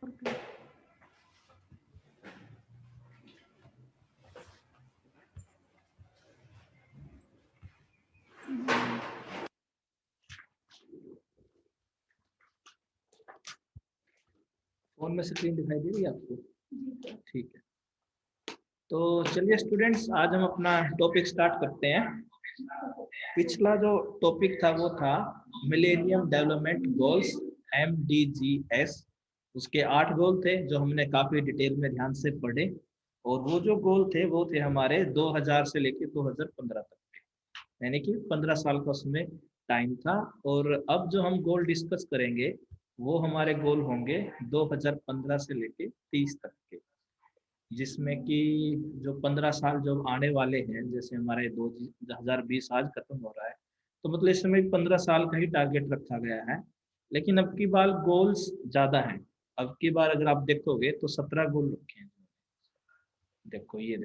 Phone में screen दिखाई दे रही है आपको? ठीक है, तो चलिए स्टूडेंट्स, आज हम अपना टॉपिक स्टार्ट करते हैं। पिछला जो टॉपिक था वो था मिलेनियम डेवलपमेंट गोल्स, MDGs। उसके 8 गोल थे जो हमने काफी डिटेल में ध्यान से पढ़े, और वो जो गोल थे वो थे हमारे 2000 से लेके 2015 तक के, यानी कि 15 साल का उसमें टाइम था। और अब जो हम गोल डिस्कस करेंगे वो हमारे गोल होंगे 2015 से लेके 30 तक के, जिसमें कि जो 15 साल जो आने वाले हैं, जैसे हमारे 2020 आज खत्म हो रहा है, तो मतलब इस समय 15 साल का ही टारगेट रखा गया है। लेकिन अब की बार गोल्स ज़्यादा हैं। अब की बार अगर आप देखोगे तो 17 गोल रखे हैं। देखो ये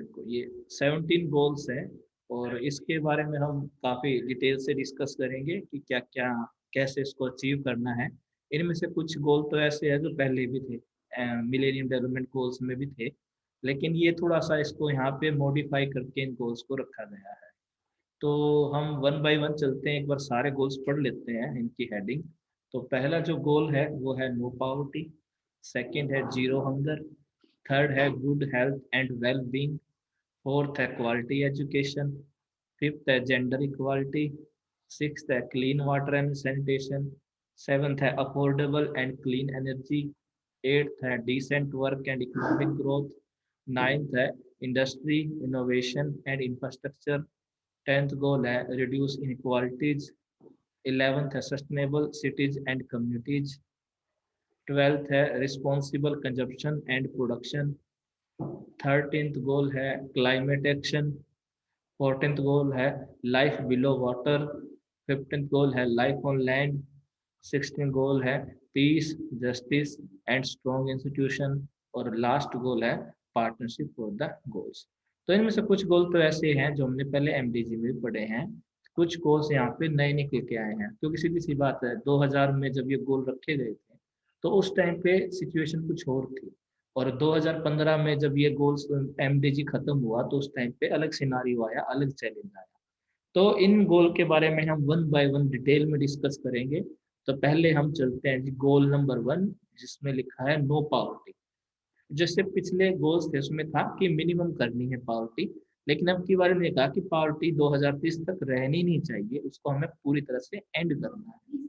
17 गोल्स हैं, और इसके बारे में हम काफ़ी डिटेल से डिस्कस करेंगे कि क्या क्या कैसे इसको अचीव करना है। इनमें से कुछ गोल तो ऐसे हैं जो पहले भी थे, मिलेनियम डेवलपमेंट गोल्स में भी थे, लेकिन ये थोड़ा सा इसको यहाँ पे मॉडिफाई करके इन गोल्स को रखा गया है। तो हम वन बाय वन चलते हैं, एक बार सारे गोल्स पढ़ लेते हैं इनकी हेडिंग। तो पहला जो गोल है वो है नो पॉवर्टी, सेकंड है जीरो हंगर, थर्ड है good health and well being, fourth है क्वालिटी एजुकेशन, फिफ्थ है जेंडर इक्वालिटी, सिक्स्थ है clean water and sanitation, seventh है affordable and clean energy, eighth है decent work and economic growth, ninth है industry innovation and infrastructure, 10th goal है reduce inequalities, 11th है sustainable cities and communities, 12th है responsible consumption and production, 13th गोल है climate action, 14th गोल है life below water, 15th गोल है life on land, 16th गोल है piece justice and strong institution, और last गोल है partnership for the goals. तो इनमें से कुछ गोल तो ऐसे हैं जो हमने पहले MDG में भी पढ़े हैं, कुछ गोल्स यहाँ पे नए निकल के आए हैं, क्योंकि सीधी सी बात है 2000 में जब ये गोल रखे गए थे तो उस टाइम पे सिचुएशन कुछ और थी, और 2015 में जब ये गोल्स MDG खत्म हुआ तो उस टाइम पे अलग सिनारियो आया, अलग चैलेंज आया। तो इन गोल के बारे में हम वन बाय वन डिटेल में डिस्कस करेंगे। तो पहले हम चलते हैं जी गोल नंबर 1, जिसमें लिखा है नो पावर्टी। जैसे पिछले गोल्स थे उसमें था कि मिनिमम करनी है पावर्टी, लेकिन अब की बारे में कहा कि पावर्टी 2030 तक रहनी नहीं चाहिए, उसको हमें पूरी तरह से एंड करना है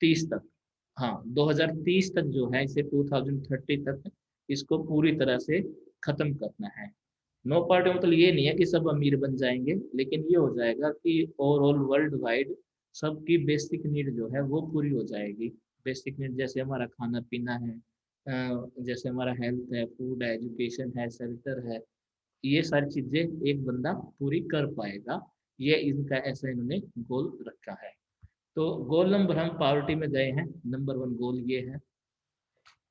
30 तक। हाँ, 2030 तक जो है, इसे 2030 तक इसको पूरी तरह से खत्म करना है। नो पार्टी मतलब ये नहीं है कि सब अमीर बन जाएंगे, लेकिन ये हो जाएगा कि ओवरऑल वर्ल्ड वाइड सबकी बेसिक नीड जो है वो पूरी हो जाएगी। बेसिक नीड जैसे हमारा खाना पीना है, जैसे हमारा हेल्थ है, फूड है, एजुकेशन है, शेल्टर है, ये सारी चीजें एक बंदा पूरी कर पाएगा। ये इनका ऐसा इन्होंने गोल रखा है। तो गोल नंबर, हम पावर्टी में गए हैं, नंबर 1 गोल ये है।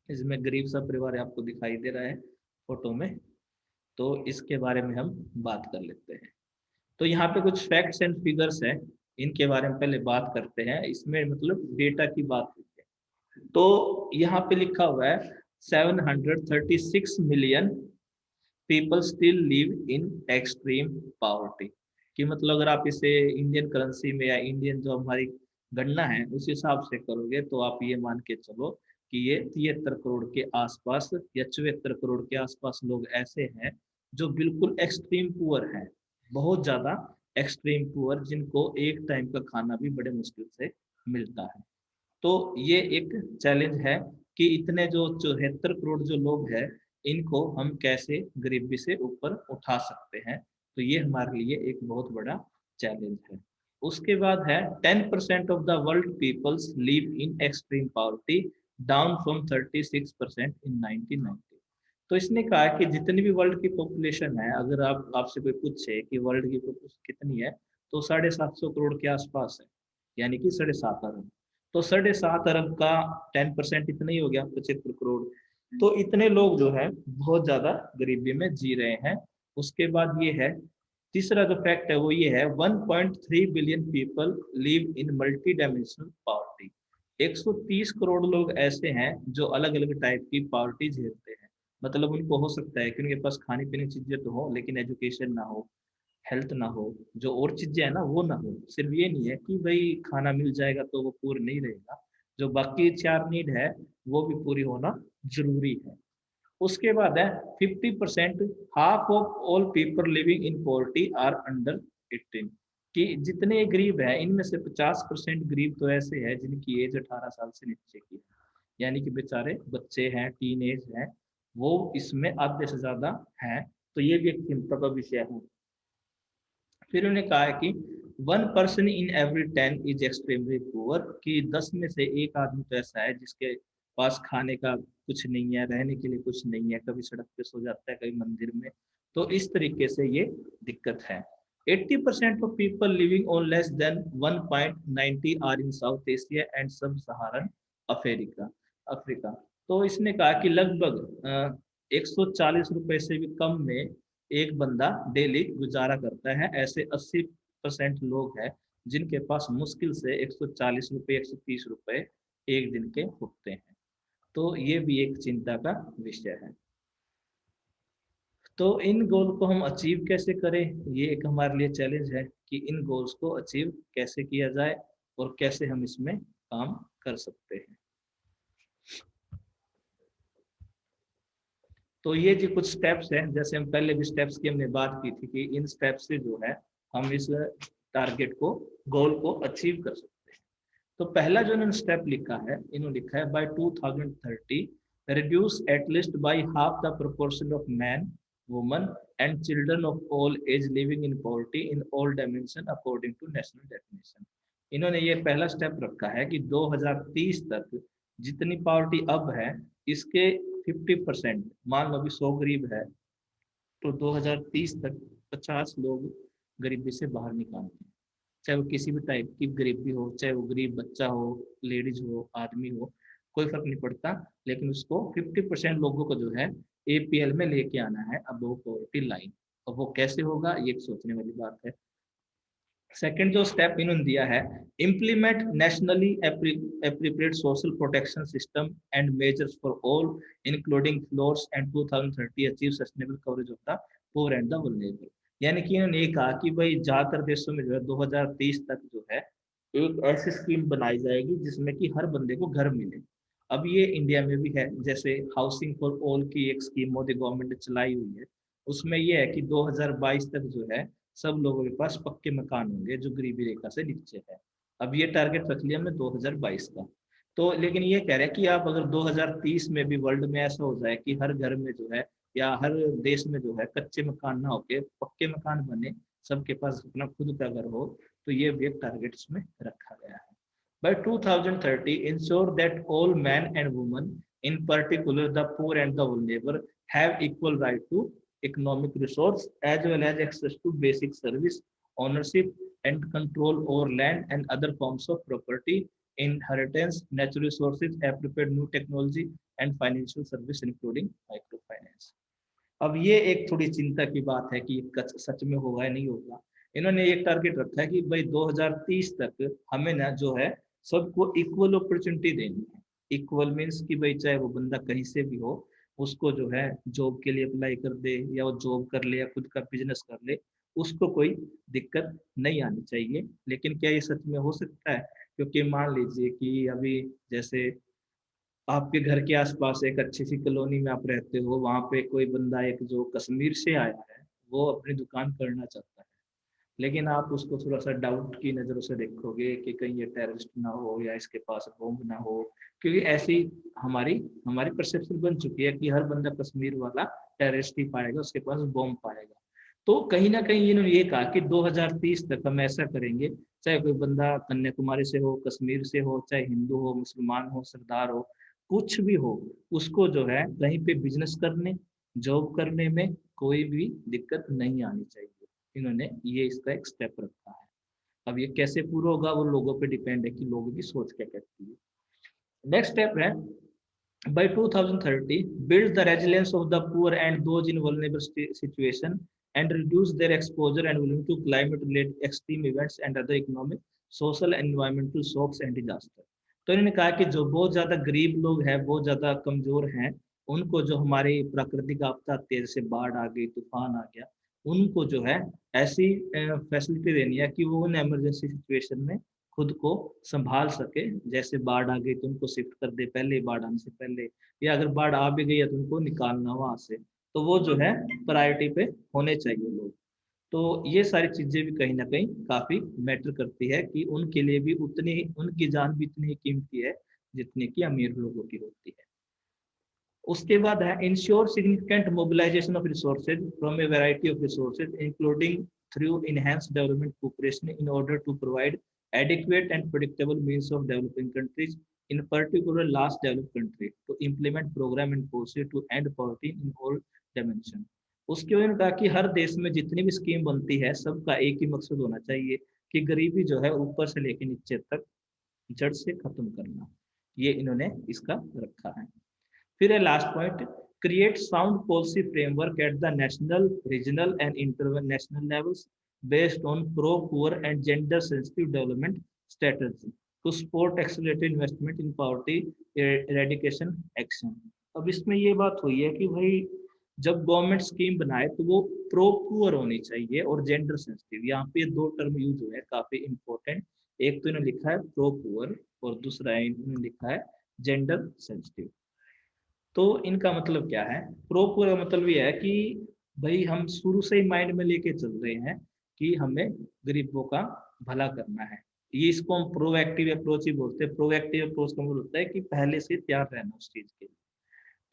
इसमें गरीब सा परिवार आपको दिखाई दे रहा है फोटो में, तो इसके बारे में हम बात कर लेते हैं। तो यहाँ पे कुछ फैक्ट्स एंड फिगर्स हैं, इनके बारे में पहले बात करते हैं। इसमें मतलब डेटा की बात होती है। तो यहाँ पे लिखा हुआ है 736 million people still live in extreme poverty. कि मतलब अगर आप इसे इंडियन करेंसी में या इंडियन जो हमारी गणना है उस हिसाब से करोगे तो आप ये मान के चलो कि ये 73 करोड़ के आसपास या 74 करोड़ के आसपास लोग ऐसे हैं जो बिल्कुल एक्सट्रीम पुअर हैं, बहुत ज्यादा एक्सट्रीम पुअर, जिनको एक टाइम का खाना भी बड़े मुश्किल से मिलता है। तो ये एक चैलेंज है कि इतने जो 74 करोड़ जो लोग हैं, इनको हम कैसे गरीबी से ऊपर उठा सकते हैं। तो ये हमारे लिए एक बहुत बड़ा चैलेंज है। उसके बाद है 10% of the world peoples live in extreme poverty, down from 36% in 1990। तो इसने कहा कि जितनी भी वर्ल्ड की पॉपुलेशन है, अगर आप आपसे कोई पूछे कि वर्ल्ड की पॉपुलेशन कितनी है, तो 750 करोड़ के आसपास है, यानी कि 7.5 अरब। तो 7.5 अरब का 10% इतना ही हो गया, 75 करोड़। तो इतने लोग जो है बहुत ज्यादा गरीबी में जी रहे हैं। उसके बाद ये है, तीसरा जो फैक्ट है वो ये है 1.3 बिलियन पीपल लिव इन मल्टी डायमेंशनल पॉवर्टी। 130 करोड़ लोग ऐसे हैं जो अलग अलग टाइप की पॉवर्टी झेलते हैं। मतलब उनको हो सकता है कि उनके पास खाने पीने की चीजें तो हो, लेकिन एजुकेशन ना हो, हेल्थ ना हो, जो और चीजें है ना वो ना हो। सिर्फ ये नहीं है कि भाई खाना मिल जाएगा तो वो पूरा नहीं रहेगा, जो बाकी 4 नीड है वो भी पूरी होना जरूरी है। उसके बाद है 50%, half of all people living in poverty are under 18, कि जितने गरीब हैं इनमें से 50% गरीब तो ऐसे हैं जिनकी एज 18 साल से नीचे की है, यानी कि बेचारे बच्चे हैं, टीन एज है, वो इसमें आधे से ज्यादा हैं। तो ये भी एक चिंता का विषय है। फिर उन्होंने कहा है कि 1 person in every 10 is extremely poor, कि 10 में से एक आदमी तो ऐसा है जिसके पास खाने का कुछ नहीं है, रहने के लिए कुछ नहीं है, कभी सड़क पे सो जाता है, कभी मंदिर में। तो इस तरीके से ये दिक्कत है। 80% of people living on less than 1.90 are in South Asia and sub Saharan Africa Africa. तो इसने कहा कि लगभग 140 रुपए से भी कम में एक बंदा डेली गुजारा करता है। ऐसे 80% लोग हैं जिनके पास मुश्किल से 140 रुपये 130 रुपये एक दिन के होते हैं। तो ये भी एक चिंता का विषय है। तो इन गोल को हम अचीव कैसे करें, ये एक हमारे लिए चैलेंज है कि इन गोल्स को अचीव कैसे किया जाए और कैसे हम इसमें काम कर सकते हैं। तो ये जो कुछ स्टेप्स हैं, जैसे हम पहले भी स्टेप्स की हमने बात की थी, कि इन स्टेप्स से जो है हम इस टारगेट को, गोल को अचीव कर सकते हैं। तो पहला जो इन्होंने स्टेप लिखा है, इन्होंने लिखा है by 2030 reduce at least by half the proportion of man, woman and children of all age living in poverty in all dimension according to national definition. इन्होंने ये पहला स्टेप रखा है कि 2030 तक जितनी पॉवर्टी अब है इसके 50%, मान लो अभी 100 गरीब है तो 2030 तक 50 लोग गरीबी से बाहर निकालते हैं। चाहे वो किसी भी टाइप की गरीबी हो, चाहे वो गरीब बच्चा हो, लेडीज हो, आदमी हो, कोई फर्क नहीं पड़ता, लेकिन उसको 50% लोगों को जो है एपीएल में लेके आना है, अबव पॉवर्टी लाइन। और वो कैसे होगा, ये एक सोचने वाली बात है। सेकंड जो स्टेप इन्होंने दिया है, implement nationally appropriate social protection system and measures for all including floors and 2030 achieve sustainable coverage of the poor and the vulnerable. यानी कि इन्होंने ये कहा कि भाई ज्यादातर देशों में जो है 2030 तक जो है एक ऐसी स्कीम बनाई जाएगी जिसमें कि हर बंदे को घर मिले। अब ये इंडिया में भी है, जैसे हाउसिंग फॉर ऑल की एक स्कीम मोदी गवर्नमेंट ने चलाई हुई है। उसमें यह है कि 2022 तक जो है सब लोगों के पास पक्के मकान होंगे जो गरीबी रेखा से नीचे है। अब ये टारगेट रख लिया हमने 2022 का। तो लेकिन ये कह रहे हैं कि आप अगर 2030 में भी वर्ल्ड में ऐसा हो जाए कि हर घर में जो है या हर देश में जो है कच्चे मकान ना होके पक्के मकान बने, सबके पास अपना खुद का घर हो, तो ये भी एक टारगेट इसमें रखा गया है। By 2030, ensure that all men and women, in particular the poor and the vulnerable, have equal right to economic resource as well as access to basic service, ownership and control over land and other forms of property, inheritance, natural resources, appropriate new technology, and financial service including microfinance. अब ये एक थोड़ी चिंता की बात है कि सच में होगा या नहीं होगा। इन्होंने एक टारगेट रखा है कि भाई 2030 तक हमें ना जो है सबको इक्वल अपॉर्चुनिटी देनी है। इक्वल मीन्स कि भाई चाहे वो बंदा कहीं से भी हो, उसको जो है जॉब के लिए अप्लाई कर दे, या वो जॉब कर ले या खुद का बिजनेस कर ले, उसको कोई दिक्कत नहीं आनी चाहिए। लेकिन क्या ये सच में हो सकता है? क्योंकि मान लीजिए कि अभी जैसे आपके घर के आसपास एक अच्छी सी कॉलोनी में आप रहते हो, वहां पे कोई बंदा एक जो कश्मीर से आया है वो अपनी दुकान करना चाहता है, लेकिन आप उसको थोड़ा सा डाउट की नज़रों से देखोगे कि कहीं ये टेररिस्ट ना हो या इसके पास बॉम्ब ना हो। क्योंकि ऐसी हमारी हमारी परसेप्शन बन चुकी है कि हर बंदा कश्मीर वाला टेररिस्ट ही पाएगा, उसके पास बॉम्ब पाएगा। तो कहीं ना कहीं इन्होंने ये कहा कि 2030 तक हम ऐसा करेंगे, चाहे कोई बंदा कन्याकुमारी से हो, कश्मीर से हो, चाहे हिंदू हो, मुसलमान हो, सरदार हो, कुछ भी हो, उसको जो है कहीं पे बिजनेस करने, जॉब करने में कोई भी दिक्कत नहीं आनी चाहिए। इन्होंने ये इसका एक स्टेप रखा है। अब ये कैसे पूरा होगा वो लोगों पे डिपेंड है कि लोगों की सोच क्या कहती है। नेक्स्ट स्टेप है, by 2030 build the resilience of the poor and those in vulnerable situation and reduce their exposure and willing to climate related extreme events and other economic, social and environmental shocks and disaster। तो इन्होंने कहा कि जो बहुत ज्यादा गरीब लोग हैं, बहुत ज्यादा कमजोर हैं, उनको जो हमारी प्राकृतिक आपदा आती है, जैसे बाढ़ आ गई, तूफान आ गया, उनको जो है ऐसी फैसिलिटी देनी है कि वो उन इमरजेंसी सिचुएशन में खुद को संभाल सके। जैसे बाढ़ आ गई तो उनको शिफ्ट कर दे पहले, बाढ़ आने से पहले, या अगर बाढ़ आ भी गई है तो उनको निकालना वहां से। तो वो जो है प्रायोरिटी पे होने चाहिए लोग। तो ये सारी चीजें भी कहीं ना कहीं काफी मैटर करती है कि उनके लिए भी उतनी ही, उनकी जान भी इतनी ही कीमती है जितनी कि अमीर लोगों की होती है। उसके बाद है ensure significant mobilization of resources from a variety of resources including through enhanced development cooperation in order to provide adequate and predictable means of developing countries, in particular last developed country, to implement program and policy to end poverty in all dimension। उसके बाद उन्होंने कहा कि हर देश में जितनी भी scheme बनती है सबका एक ही मकसद होना चाहिए कि गरीबी जो है ऊपर से लेकर नीचे तक जड़ से खत्म करना। ये इन्होंने इसका रखा है। फिर है last point, create sound policy framework at the national, regional and international levels based on pro poor and gender sensitive development strategy to support accelerated investment in poverty eradication action. अब इसमें ये बात हुई है कि भाई जब गवर्नमेंट स्कीम बनाए तो वो प्रो पुअर होनी चाहिए और जेंडर सेंसिटिव। यहाँ पे दो टर्म यूज हुए हैं काफी इंपॉर्टेंट। एक तो इन्होंने लिखा है प्रो पुअर और दूसरा इन्होंने लिखा है जेंडर सेंसिटिव। तो इनका मतलब क्या है? प्रोपूर का मतलब ये है कि भाई हम शुरू से ही माइंड में लेके चल रहे हैं कि हमें गरीबों का भला करना है। ये इसको हम प्रोएक्टिव अप्रोच ही बोलते हैं। प्रोएक्टिव अप्रोच का मतलब होता है कि पहले से तैयार रहना उस चीज के लिए।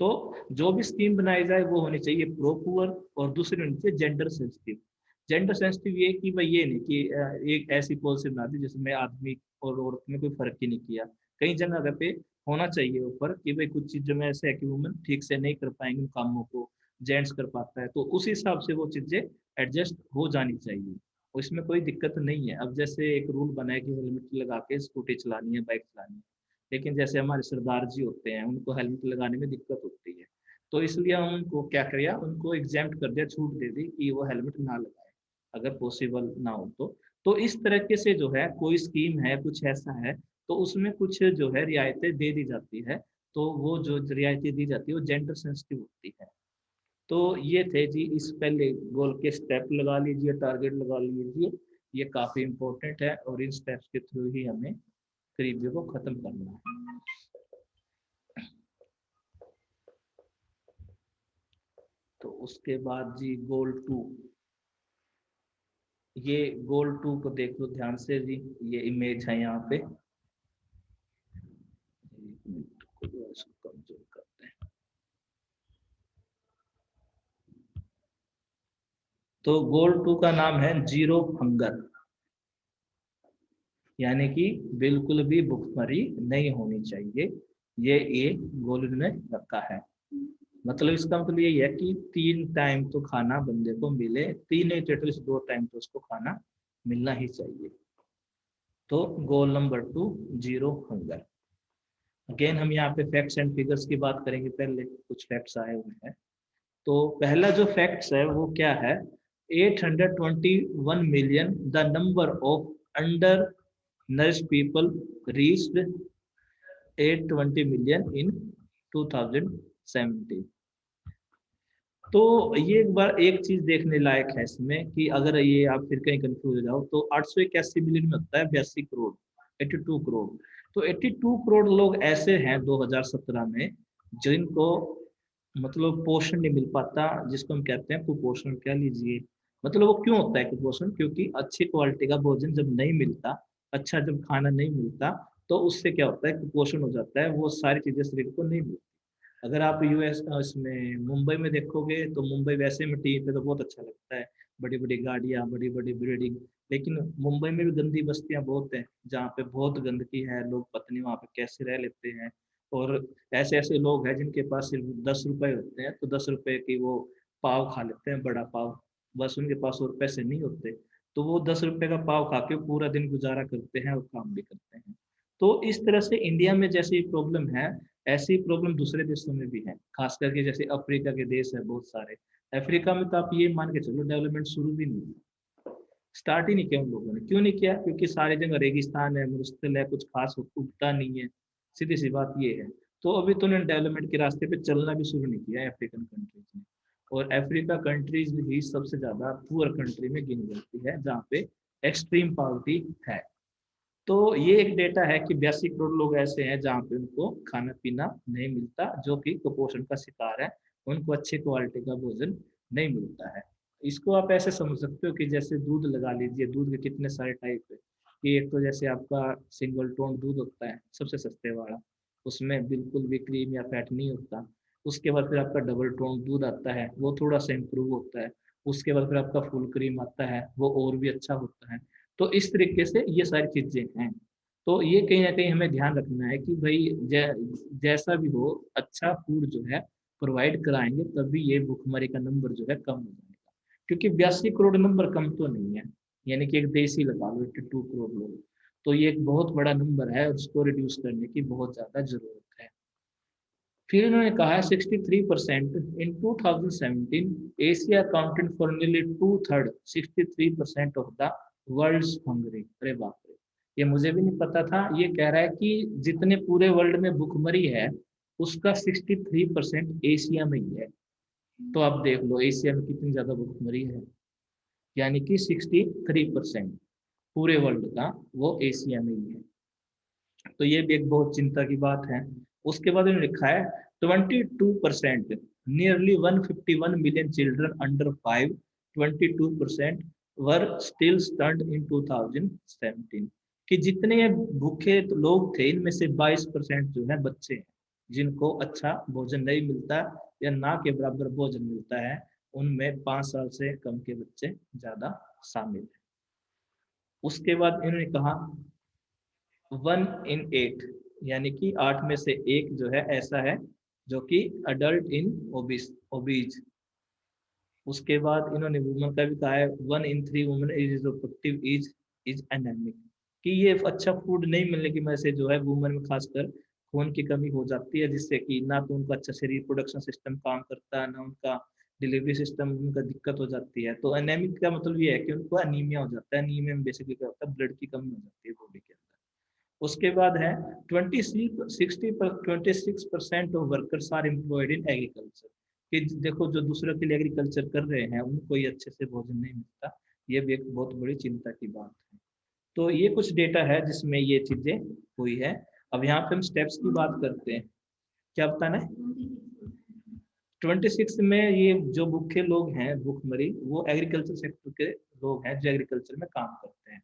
तो जो भी स्कीम बनाई जाए वो होनी चाहिए प्रो पुअर, और दूसरी होनी चाहिए जेंडर सेंसिटिव। जेंडर सेंसिटिव ये कि भाई ये नहीं कि एक ऐसी पॉलिसी बना दी जिसमें आदमी और औरत में कोई फर्क ही नहीं किया। कई जगह पे होना चाहिए ऊपर कि भाई कुछ चीजों में ऐसे है कि वुमेन ठीक से नहीं कर पाएंगे उन कामों को, जेंट्स कर पाता है, तो उस हिसाब से वो चीजें एडजस्ट हो जानी चाहिए। उसमें कोई दिक्कत नहीं है। अब जैसे एक रूल बना है कि हेलमेट लगा के स्कूटी चलानी है, बाइक चलानी है, लेकिन जैसे हमारे सरदार जी होते हैं उनको हेलमेट लगाने में दिक्कत होती है, तो इसलिए हम उनको क्या किया, उनको एग्जेम्प्ट कर दिया, छूट दे दी कि वो हेलमेट ना लगाए अगर पॉसिबल ना हो तो इस तरीके से जो है कोई स्कीम है कुछ ऐसा है तो उसमें कुछ जो है रियायतें दे दी जाती है। तो वो जो रियायतें दी जाती है वो जेंडर सेंसिटिव होती है। तो ये थे जी इस पहले गोल के स्टेप लगा लीजिए, टारगेट लगा लीजिए। ये काफी इंपॉर्टेंट है और इन स्टेप्स के थ्रू ही हमें गरीबी को खत्म करना है। तो उसके बाद जी गोल 2, ये गोल 2 को देख लो ध्यान से जी। ये इमेज है यहाँ पे, एक मिनट को इसको कमजोर करते हैं। तो गोल 2 का नाम है जीरो हंगर, यानी कि बिल्कुल भी भुखमरी नहीं होनी चाहिए। ये एक गोल इन्होंने रखा है। मतलब इसका मतलब यही है कि 3 टाइम तो खाना बंदे को मिले, 3 नहीं तो एटलीस्ट 2 टाइम तो उसको खाना मिलना ही चाहिए। तो goal number 2, zero hunger. Again हम यहाँ पे फैक्ट्स एंड फिगर्स की बात करेंगे। पहले कुछ फैक्ट्स आए हुए हैं। तो पहला जो फैक्ट्स है वो क्या है, 821 million the number of under nourished people reached 820 million in 2017। तो ये एक बार एक चीज देखने लायक है इसमें कि अगर ये आप फिर कहीं कंफ्यूज हो जाओ तो 881 मिलियन में होता है 82 करोड़, 82 करोड़। तो 82 करोड़ लोग ऐसे हैं 2017 में जिनको मतलब पोषण नहीं मिल पाता, जिसको हम कहते हैं कुपोषण कह लीजिए। मतलब वो क्यों होता है कुपोषण? क्योंकि अच्छी क्वालिटी का भोजन जब नहीं मिलता, अच्छा जब खाना नहीं मिलता, तो उससे क्या होता है कुपोषण हो जाता है, वो सारी चीजें शरीर को नहीं मिलती। अगर आप यूएस इसमें मुंबई में देखोगे तो मुंबई वैसे में टीम पे तो बहुत अच्छा लगता है, बड़ी बड़ी गाड़ियाँ, बड़ी बड़ी बिल्डिंग। लेकिन मुंबई में भी गंदी बस्तियां बहुत हैं जहाँ पे बहुत गंदगी है, लोग पता नहीं वहाँ पे कैसे रह लेते हैं। और ऐसे ऐसे लोग हैं जिनके पास सिर्फ 10 रुपए होते हैं, तो 10 रुपए की वो पाव खा लेते हैं, बड़ा पाव। बस उनके पास और पैसे नहीं होते, तो वो 10 रुपए का पाव खा के पूरा दिन गुजारा करते हैं और काम भी करते हैं। तो इस तरह से इंडिया में जैसी प्रॉब्लम है, ऐसी प्रॉब्लम दूसरे देशों में भी है। खास करके जैसे अफ्रीका के देश है बहुत सारे। अफ्रीका में तो आप ये मान के चलो डेवलपमेंट शुरू भी नहीं हुआ, स्टार्ट ही नहीं किया उन लोगों ने। क्यों नहीं किया? क्योंकि सारी जगह रेगिस्तान है, मुश्किल है, कुछ खास उगता नहीं है। सीधी सी बात ये है। तो अभी तो उन्होंने डेवलपमेंट के रास्ते पे चलना भी शुरू नहीं किया है अफ्रीकन कंट्रीज ने। और अफ्रीका कंट्रीज ही सबसे ज्यादा पुअर कंट्री में गिनी जाती है, जहाँ पे एक्सट्रीम पॉवर्टी है। तो ये एक डेटा है कि 82 करोड़ लोग ऐसे हैं जहाँ पे उनको खाना पीना नहीं मिलता, जो कि कुपोषण का शिकार है, उनको अच्छी क्वालिटी का भोजन नहीं मिलता है। इसको आप ऐसे समझ सकते हो कि जैसे दूध लगा लीजिए, दूध के कितने सारे टाइप है। कि एक तो जैसे आपका सिंगल टोन दूध होता है सबसे सस्ते वाला, उसमें बिल्कुल भी क्रीम या फैट नहीं होता। उसके बाद फिर आपका डबल टोन दूध आता है, वो थोड़ा सा इम्प्रूव होता है। उसके बाद फिर आपका फुल क्रीम आता है, वो और भी अच्छा होता है। तो इस तरीके से ये सारी चीजें हैं। तो ये कहीं ना कहीं हमें ध्यान रखना है कि भाई जैसा भी हो, अच्छा फूड जो है प्रोवाइड कराएंगे, तभी ये भुखमरी का नंबर जो है कम हो जाएगा। क्योंकि 82 करोड़ नंबर कम तो नहीं है, यानी कि एक देश ही लगा लो 82 करोड़ लोग। तो ये एक बहुत बड़ा नंबर है और उसको रिड्यूस करने की बहुत ज्यादा जरूरत है। फिर इन्होंने कहा है 63% in 2017 Asia accounted for nearly two third 63% of the world's hungry. अरे बाप रे, ये मुझे भी नहीं पता था। ये कह रहा है कि जितने पूरे वर्ल्ड में भुखमरी है, उसका 63% एशिया में ही है। तो आप देख लो एशिया में कितनी ज्यादा भुखमरी है, यानी कि 63% पूरे वर्ल्ड का वो एशिया में ही है। तो ये भी एक बहुत चिंता की बात है। उसके बाद इन्होंने लिखा है 22% nearly 151 million children under 5, 22% were still stunt in 2017। कि जितने भूखे तो लोग थे, इनमें से 22% जो है बच्चे हैं जिनको अच्छा भोजन नहीं मिलता या ना के बराबर भोजन मिलता है। उनमें 5 साल से कम के बच्चे ज्यादा शामिल हैं। उसके बाद इन्होंने कहा 1 in 8, यानी कि 8 में से 1 जो है ऐसा है जो कि अडल्ट इन ओबीज। उसके बाद इन्होंने वुमन का भी कहा है 1 in 3 woman is reproductive is anaemic. कि ये अच्छा फूड नहीं मिलने की वजह से जो है वुमन में खासकर खून की कमी हो जाती है, जिससे कि ना तो उनका अच्छा से रिप्रोडक्शन सिस्टम काम करता है, ना उनका डिलीवरी सिस्टम, उनका दिक्कत हो जाती है। तो एनेमिक का मतलब ये है कि उनको अनीमिया हो जाता है। अनीमिया में बेसिकली क्या होता है, ब्लड की कमी हो जाती है बॉडी के अंदर। उसके बाद है 26% of workers are employed in agriculture. कि देखो जो दूसरों के लिए एग्रीकल्चर कर रहे हैं उनको ही अच्छे से भोजन नहीं मिलता। ये भी एक बहुत बड़ी चिंता की बात है। तो ये कुछ डेटा है जिसमें ये चीजें हुई है। अब यहाँ पे हम स्टेप्स की बात करते हैं। क्या बताना है? 26 में ये जो भूखे लोग हैं, भूखमरी, वो एग्रीकल्चर सेक्टर के लोग हैं जो एग्रीकल्चर में काम करते हैं,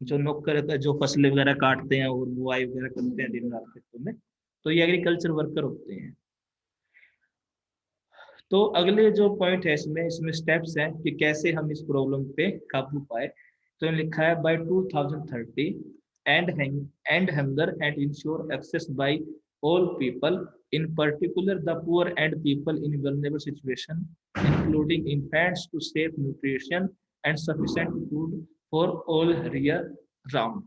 जो नौकर जो फसलें वगैरह काटते हैं और बुआई वगैरह करते हैं दिन रात खेतों में। तो ये एग्रीकल्चर वर्कर होते हैं। तो अगले जो पॉइंट है इसमें इसमें स्टेप्स हैं कि कैसे हम इस प्रॉब्लम पे काबू पाए। तो लिखा है by 2030 and end hunger and ensure access by all people, in particular the poor and people in vulnerable situation, including infants, to safe nutrition and sufficient food for all year round।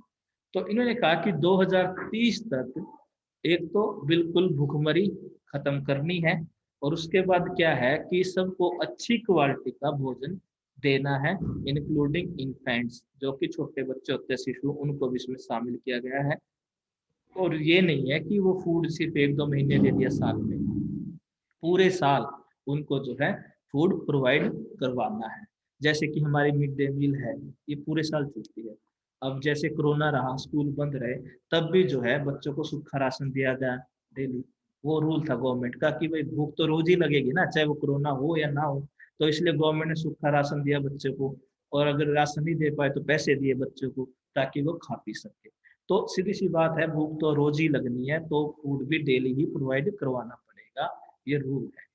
तो इन्होंने कहा कि 2030 तक एक तो बिल्कुल भूखमरी खत्म करनी है, और उसके बाद क्या है कि सबको अच्छी क्वालिटी का भोजन देना है, इंक्लूडिंग इन्फेंट्स, जो कि छोटे बच्चे होते हैं, शिशु, उनको भी इसमें शामिल किया गया है। और ये नहीं है कि वो फूड सिर्फ 1-2 महीने दे दिया साल में, पूरे साल उनको जो है फूड प्रोवाइड करवाना है। जैसे कि हमारी मिड डे मील है, ये पूरे साल चलती है। अब जैसे कोरोना रहा, स्कूल बंद रहे, तब भी जो है बच्चों को सूखा राशन दिया गया डेली। वो रूल था गवर्नमेंट का कि भाई भूख तो रोज ही लगेगी ना, चाहे वो कोरोना हो या ना हो। तो इसलिए गवर्नमेंट ने सूखा राशन दिया बच्चों को, और अगर राशन नहीं दे पाए तो पैसे दिए बच्चों को, ताकि वो खा पी सके। तो सीधी सी बात है, भूख तो रोज ही लगनी है, तो फूड भी डेली ही प्रोवाइड करवाना पड़ेगा, ये रूल है।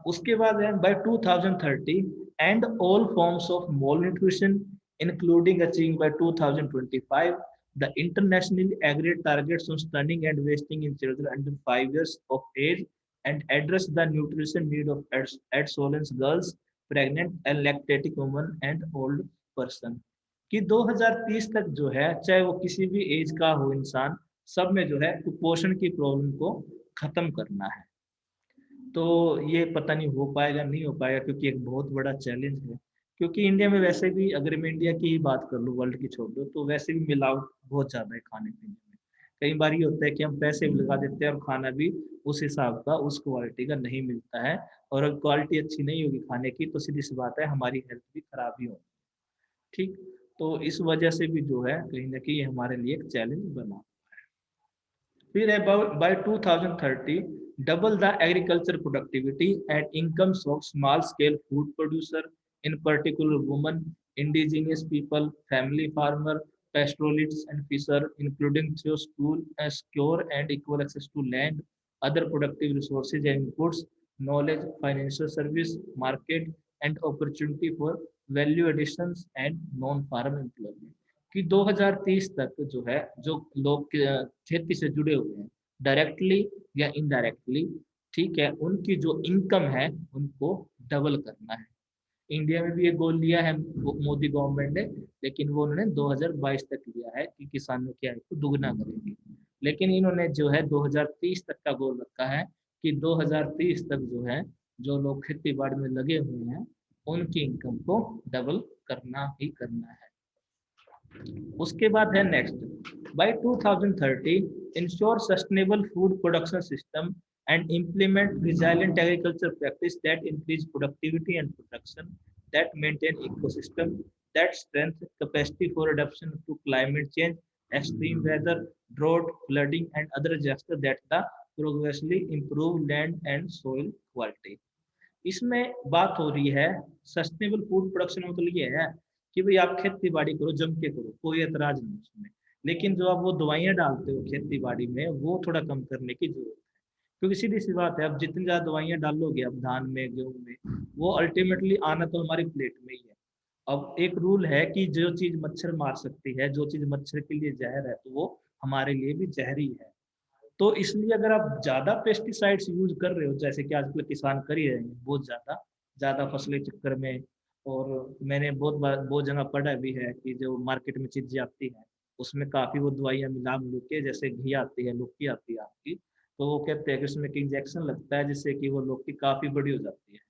उसके बाद है by 2030 end all forms of malnutrition including achieving by 2025 the internationally agreed targets on stunning and wasting in children under 5 years of age, and address the nutrition need of adolescent girls, pregnant and lactating women and old person। कि 2030 तक जो है, चाहे वो किसी भी as का हो इंसान, सब में जो है कुपोषण की प्रॉब्लम को खत्म करना है। तो ये पता नहीं हो पाएगा नहीं हो पाएगा, क्योंकि एक बहुत बड़ा चैलेंज है। क्योंकि इंडिया में वैसे भी, अगर मैं इंडिया की ही बात कर लूँ, वर्ल्ड की छोड़ दो, तो वैसे भी मिलावट बहुत ज्यादा है खाने पीने में। कई बार ये होता है कि हम पैसे भी लगा देते हैं और खाना भी उस हिसाब का, उस क्वालिटी का नहीं मिलता है। और अगर क्वालिटी अच्छी नहीं होगी खाने की तो सीधी सी बात है हमारी हेल्थ भी खराब ही होगी। ठीक, तो इस वजह से भी जो है कहीं ना कहीं ये हमारे लिए एक चैलेंज बना। फिर है by 2030 double the agriculture productivity and incomes of small scale food producer, in particular women, indigenous people, family farmer, pastoralists and fisher, including through school, secure and equal access to land, other productive resources and inputs, knowledge, financial service, market and opportunity for value additions and non-farm employment। कि 2030 तक जो है जो लोग खेती से जुड़े हुए हैं डायरेक्टली या इनडायरेक्टली, ठीक है, उनकी जो इनकम है उनको डबल करना है। इंडिया में भी ये गोल लिया है मोदी गवर्नमेंट ने, लेकिन वो उन्होंने 2022 तक लिया है कि किसानों की आय को दुगना करेंगे। लेकिन इन्होंने जो है 2030 तक का गोल रखा है कि 2030 तक जो है जो लोग खेती बाड़ी में लगे हुए हैं उनकी इनकम को डबल करना ही करना है। उसके बाद है next, by 2030 ensure sustainable food production system and implement resilient agriculture practice that increase productivity and production, that maintain ecosystem, that strengthen capacity for adaptation to climate change, extreme weather, drought, flooding, and other disasters, that the progressively improve land and soil quality। इसमें बात हो रही है sustainable food production, मतलब ये है कि भाई आप खेती बाड़ी करो, जम के करो, कोई एतराज नहीं उसमें, लेकिन जो आप वो दवाइयां डालते हो खेती बाड़ी में वो थोड़ा कम करने की जरूरत है। क्योंकि सीधी सी बात है, अब जितनी ज्यादा दवाइयां डालोगे अब धान में गेहूं में, वो अल्टीमेटली आना तो हमारी प्लेट में ही है। अब एक रूल है कि जो चीज मच्छर मार सकती है, जो चीज मच्छर के लिए जहर है, तो वो हमारे लिए भी जहरी है। तो इसलिए अगर आप ज्यादा पेस्टिसाइड्स यूज कर रहे हो, जैसे कि आजकल किसान कर ही रहे हैं बहुत ज्यादा ज्यादा फसलें चक्कर में, और मैंने बहुत बार बहुत जगह पढ़ा भी है कि जो मार्केट में चीजें आती हैं उसमें काफी वो दवाइयां मिला मिलू के, जैसे घी आती है, लौकी आती है आपकी, तो वो कहते हैं कि उसमें एक इंजेक्शन लगता है जिससे कि वो लौकी काफी बड़ी हो जाती है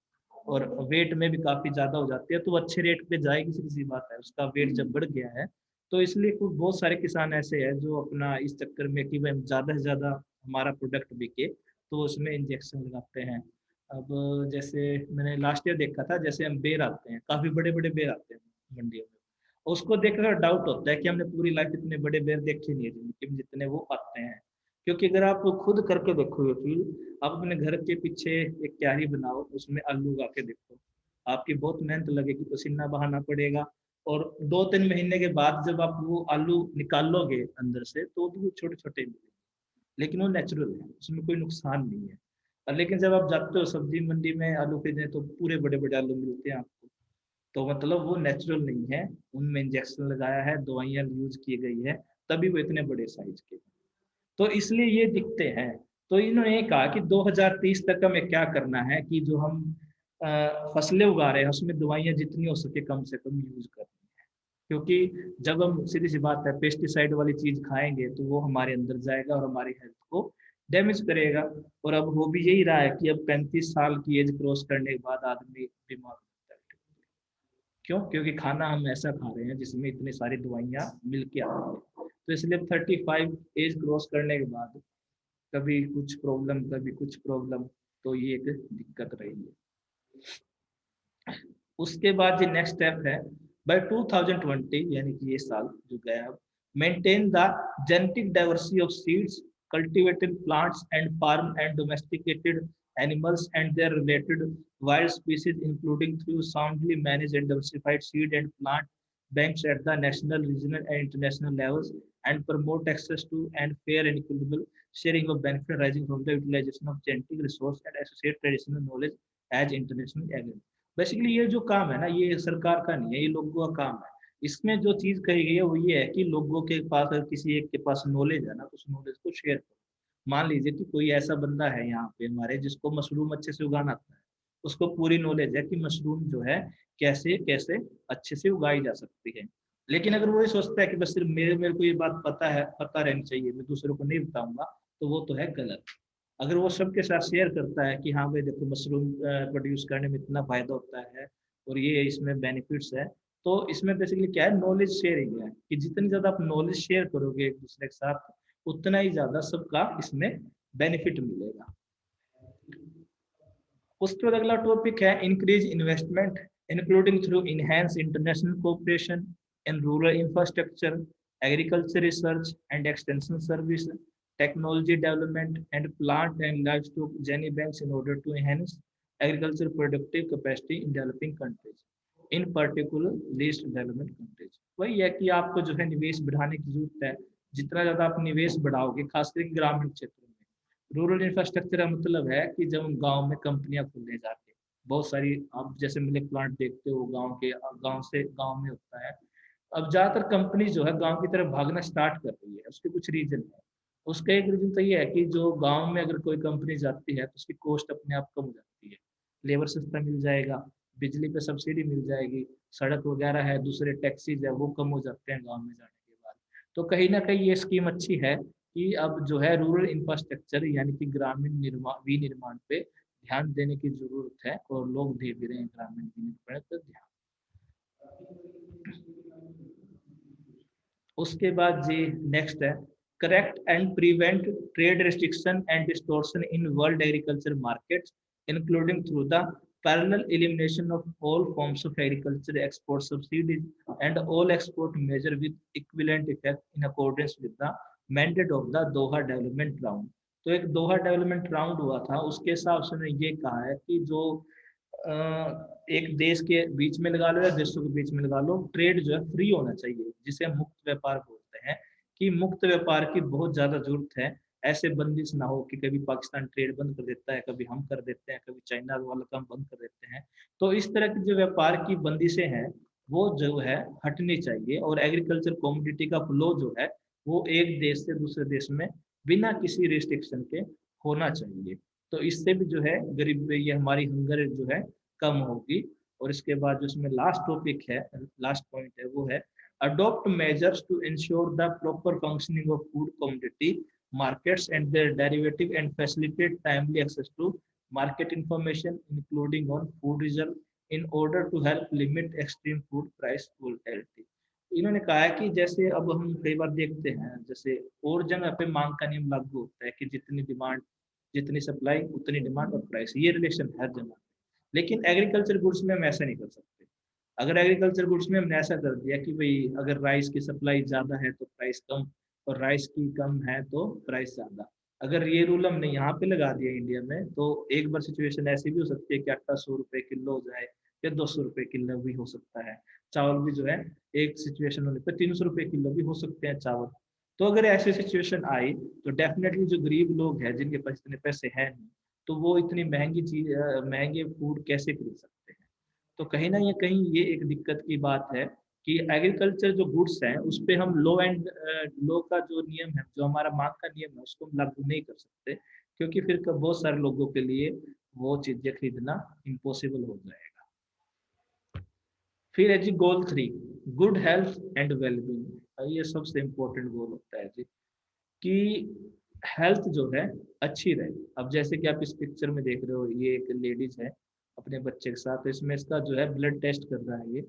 और वेट में भी काफी ज्यादा हो जाती है, तो वो अच्छे रेट पे जाएगी, सीधी सी बात है। उसका वेट जब बढ़ गया है तो इसलिए कुछ बहुत सारे किसान ऐसे हैं जो अपना इस चक्कर में कि भाई ज्यादा से ज्यादा हमारा प्रोडक्ट बिके तो उसमें इंजेक्शन लगाते हैं। अब जैसे मैंने लास्ट ईयर देखा था, जैसे हम बेर आते हैं, काफी बड़े बड़े बेर आते हैं मंडियों में, उसको देखकर डाउट होता है कि हमने पूरी लाइफ इतने बड़े बेर देखे नहीं है जिंदगी में जितने वो आते हैं। क्योंकि अगर आप खुद करके देखो ये चीज, आप अपने घर के पीछे एक क्यारी बनाओ, उसमें आलू उगा के देखो, आपकी बहुत मेहनत लगेगी, पसीना बहाना पड़ेगा, और 2-3 महीने के बाद जब आप वो आलू निकालोगे अंदर से तो भी वो छोटे छोटे मिलेंगे, लेकिन वो नेचुरल है, उसमें कोई नुकसान नहीं है। और लेकिन जब आप जाते हो सब्जी मंडी में आलू खरीदने तो पूरे बड़े बड़े आलू मिलते हैं आपको, तो मतलब वो नेचुरल नहीं है, उनमें इंजेक्शन लगाया है, दवाइयाँ यूज की गई है, तभी वो इतने बड़े साइज के। तो इसलिए ये दिखते हैं। तो इन्होंने कहा कि 2030 तक हमें क्या करना है कि जो हम फसलें उगा रहे हैं उसमें दवाइयाँ जितनी हो सके कम से कम यूज करनी है। क्योंकि जब हम सीधी सी बात है पेस्टिसाइड वाली चीज खाएंगे तो वो हमारे अंदर जाएगा और हमारी हेल्थ को डैमेज करेगा। और अब हो भी यही रहा है कि अब 35 साल की एज क्रॉस करने के बाद आदमी बीमार होता है। क्यों? क्योंकि खाना हम ऐसा खा रहे हैं जिसमें इतनी सारी दवाइयाँ मिल के आती है। तो इसलिए 35 एज क्रॉस करने के बाद कभी कुछ प्रॉब्लम कभी कुछ प्रॉब्लम, तो ये एक दिक्कत रही है। उसके बाद जो नेक्स्ट स्टेप है, बाय 2020 यानी कि ये साल जो गया, maintain the genetic diversity of seeds, cultivated plants and farm and domesticated animals and their related wild species, including through soundly managed and diversified seed and plant banks at the national, regional, and international levels, and promote access to and fair and equitable sharing of benefit arising from the utilization of genetic resource and associated traditional knowledge as international agreement। Basically ये जो काम है ना, ये सरकार का नहीं है, ये लोगों का काम है। इसमें जो चीज कही गई है वो ये है कि लोगों के पास अगर किसी एक के पास नॉलेज है ना, तो उस नॉलेज को शेयर करो। मान लीजिए कि कोई ऐसा बंदा है यहाँ पे हमारे जिसको मशरूम अच्छे से उगाना आता है, उसको पूरी नॉलेज है कि मशरूम जो है कैसे कैसे अच्छे से उगाई जा सकती है। लेकिन अगर वो ये सोचता है कि बस सिर्फ मेरे मेरे को ये बात पता है, पता रहनी चाहिए, मैं दूसरों को नहीं बताऊंगा, तो वो तो है गलत। अगर वो सबके साथ शेयर करता है कि हाँ भाई देखो मशरूम प्रोड्यूस करने में इतना फायदा होता है और ये इसमें बेनिफिट्स है, तो इसमें बेसिकली क्या है, नॉलेज शेयरिंग है कि जितनी ज्यादा आप नॉलेज शेयर करोगे एक दूसरे के साथ, उतना ही ज्यादा सबका इसमें बेनिफिट मिलेगा। उसके बाद अगला टॉपिक है increase investment including through enhance international cooperation in rural infrastructure, agriculture research and extension service, technology development and plant and livestock Jenny banks in order to enhance agriculture productive capacity in developing countries, in particular least development countries। वही है कि आपको जो है निवेश बढ़ाने की जरूरत है। जितना ज्यादा आप निवेश बढ़ाओगे, खासकर ग्रामीण क्षेत्रों में, रूरल इंफ्रास्ट्रक्चर का मतलब है कि जब गांव में कंपनियां खुलने जाती है, बहुत सारी आप जैसे मिल्क प्लांट देखते हो गांव से गांव में होता है। अब ज्यादातर कंपनी जो है गांव की तरफ भागना स्टार्ट कर रही है। उसके कुछ रीजन है। उसका एक रीजन तो ये है कि जो गांव में अगर कोई कंपनी जाती है तो उसकी कॉस्ट अपने आप कम हो जाती है, लेबर सस्ता मिल जाएगा, बिजली पे सब्सिडी मिल जाएगी, सड़क वगैरह है, दूसरे टैक्सीज है वो कम हो जाते हैं गांव में जाने के बाद। तो कहीं ना कहीं ये स्कीम अच्छी है कि अब जो है रूरल इंफ्रास्ट्रक्चर यानी कि ग्रामीण विनिर्माण पे ध्यान देने की जरूरत है, और लोग दे भी रहे हैं ग्रामीण विनिर्माण पर ध्यान। उसके बाद जी नेक्स्ट है correct and prevent trade restriction and distortion in world agriculture markets including through the parallel elimination of all forms of agriculture export subsidies and all export measure with equivalent effect in accordance with the mandate of the Doha development round. तो एक दोहा development round हुआ था, उसके हिसाब से उन्होंने ये कहा है कि जो एक देश के बीच में लगा लो या देशों के बीच में लगा लो, ट्रेड जो है फ्री होना चाहिए, जिसे हम मुक्त व्यापार बोलते हैं, कि मुक्त व्यापार की बहुत ज्यादा जरूरत है। ऐसे बंदिश ना हो कि कभी पाकिस्तान ट्रेड बंद कर देता है, कभी हम कर देते हैं, कभी चाइना वाला काम बंद कर देते हैं। तो इस तरह की जो व्यापार की बंदिशें हैं वो जो है हटनी चाहिए, और एग्रीकल्चर कमोडिटी का फ्लो जो है वो एक देश से दूसरे देश में बिना किसी रिस्ट्रिक्शन के होना चाहिए। तो इससे भी जो है गरीब ये हमारी हंगर जो है कम होगी। और इसके बाद जो इसमें लास्ट टॉपिक है, लास्ट पॉइंट है, वो है adopt measures to ensure the proper functioning of food commodity markets and their derivative and facilitate timely access to market information including on food reserve in order to help limit extreme food price volatility। इन्होंने कहा है कि जैसे अब हम कई बार देखते हैं, जैसे और जगह पे मांग का नियम लागू होता है कि जितनी डिमांड जितनी सप्लाई उतनी डिमांड और प्राइस, ये रिलेशन हर जगह। लेकिन एग्रीकल्चर गुड्स में हम ऐसा नहीं कर सकते। अगर एग्रीकल्चर गुड्स में हमने ऐसा कर दिया कि भाई अगर राइस की सप्लाई ज्यादा है तो प्राइस कम, और राइस की कम है तो प्राइस ज्यादा, अगर ये रूल हमने यहाँ पे लगा दिया इंडिया में, तो एक बार सिचुएशन ऐसी भी हो सकती है कि आटा 100 रुपए किलो हो जाए या 200 रुपए किलो भी हो सकता है। चावल भी जो है एक सिचुएशन होने पर 300 रुपए किलो भी हो सकते हैं चावल। तो अगर ऐसी सिचुएशन आई तो डेफिनेटली जो गरीब लोग हैं जिनके पास इतने पैसे हैं नहीं, तो वो इतनी महंगी चीज महंगे फूड कैसे खरीद सकते हैं। तो कहीं ना कहीं ये एक दिक्कत की बात है कि एग्रीकल्चर जो गुड्स हैं उस पे हम लो का जो नियम है, जो हमारा मांग का नियम है, उसको हम लागू नहीं कर सकते, क्योंकि फिर बहुत सारे लोगों के लिए वो चीजें खरीदना इम्पॉसिबल हो जाएगा। फिर है जी गोल 3, गुड हेल्थ एंड वेलबींग। ये सबसे इम्पोर्टेंट गोल होता है जी, कि हेल्थ जो है अच्छी रहे। अब जैसे कि आप इस पिक्चर में देख रहे हो, ये एक लेडीज है अपने बच्चे के साथ, इसमें इसका जो है ब्लड टेस्ट कर रहा है ये।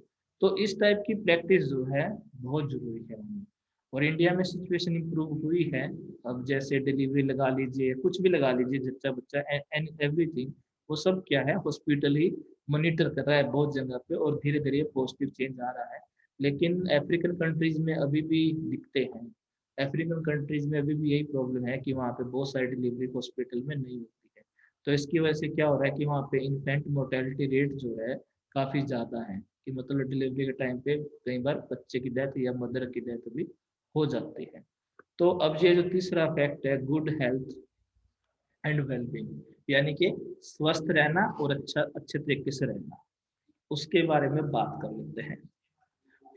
तो इस टाइप की प्रैक्टिस जो है बहुत जरूरी है हमें। और इंडिया में सिचुएशन इंप्रूव हुई है। अब जैसे डिलीवरी लगा लीजिए, कुछ भी लगा लीजिए, जच्चा बच्चा एंड एवरीथिंग, वो सब क्या है हॉस्पिटल ही मॉनिटर कर रहा है बहुत जगह पे, और धीरे धीरे पॉजिटिव चेंज आ रहा है। लेकिन अफ्रीकन कंट्रीज में अभी भी दिखते हैं, अफ्रीकन कंट्रीज में अभी भी यही प्रॉब्लम है कि वहाँ पे बहुत सारी डिलीवरी हॉस्पिटल में नहीं होती है। तो इसकी वजह से क्या हो रहा है कि वहाँ पे इन्फेंट मोर्टेलिटी रेट जो है काफ़ी ज़्यादा है, कि मतलब डिलीवरी के टाइम पे कई बार बच्चे की डेथ या मदर की डेथ भी हो जाती है। तो अब ये जो तीसरा फैक्ट है गुड हेल्थ एंड वेलबींग, यानी कि स्वस्थ रहना और अच्छे तरीके से रहना, उसके बारे में बात कर लेते हैं।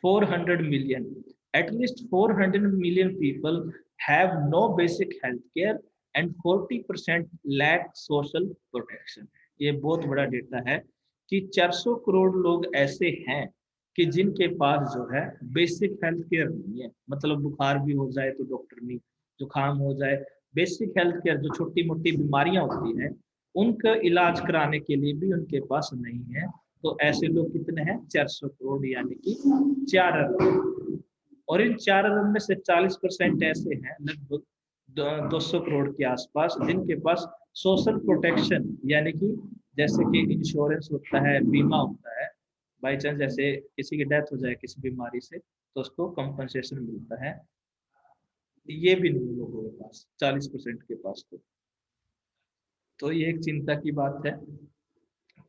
400 million, at least 400 million people have no basic health care and 40% lack social protection। ये बहुत बड़ा डेटा है कि 400 करोड़ लोग ऐसे हैं कि जिनके पास जो है बेसिक हेल्थ केयर नहीं है। मतलब बुखार भी हो जाए तो डॉक्टर नहीं, जुकाम हो जाए, बेसिक हेल्थ केयर जो छोटी मोटी बीमारियां होती हैं उनका इलाज कराने के लिए भी उनके पास नहीं है। तो ऐसे लोग कितने हैं 400 करोड़, यानी कि 4 अरब। और इन 4 अरब में से 40% ऐसे हैं लगभग 200 करोड़ के आसपास जिनके पास सोशल प्रोटेक्शन, यानी कि जैसे कि इंश्योरेंस होता है, बीमा होता है, बाई चांस जैसे किसी की डेथ हो जाए किसी बीमारी से तो उसको कंपनसेशन मिलता है, ये भी नहीं है लोगों के पास, 40% के पास। तो ये एक चिंता की बात है।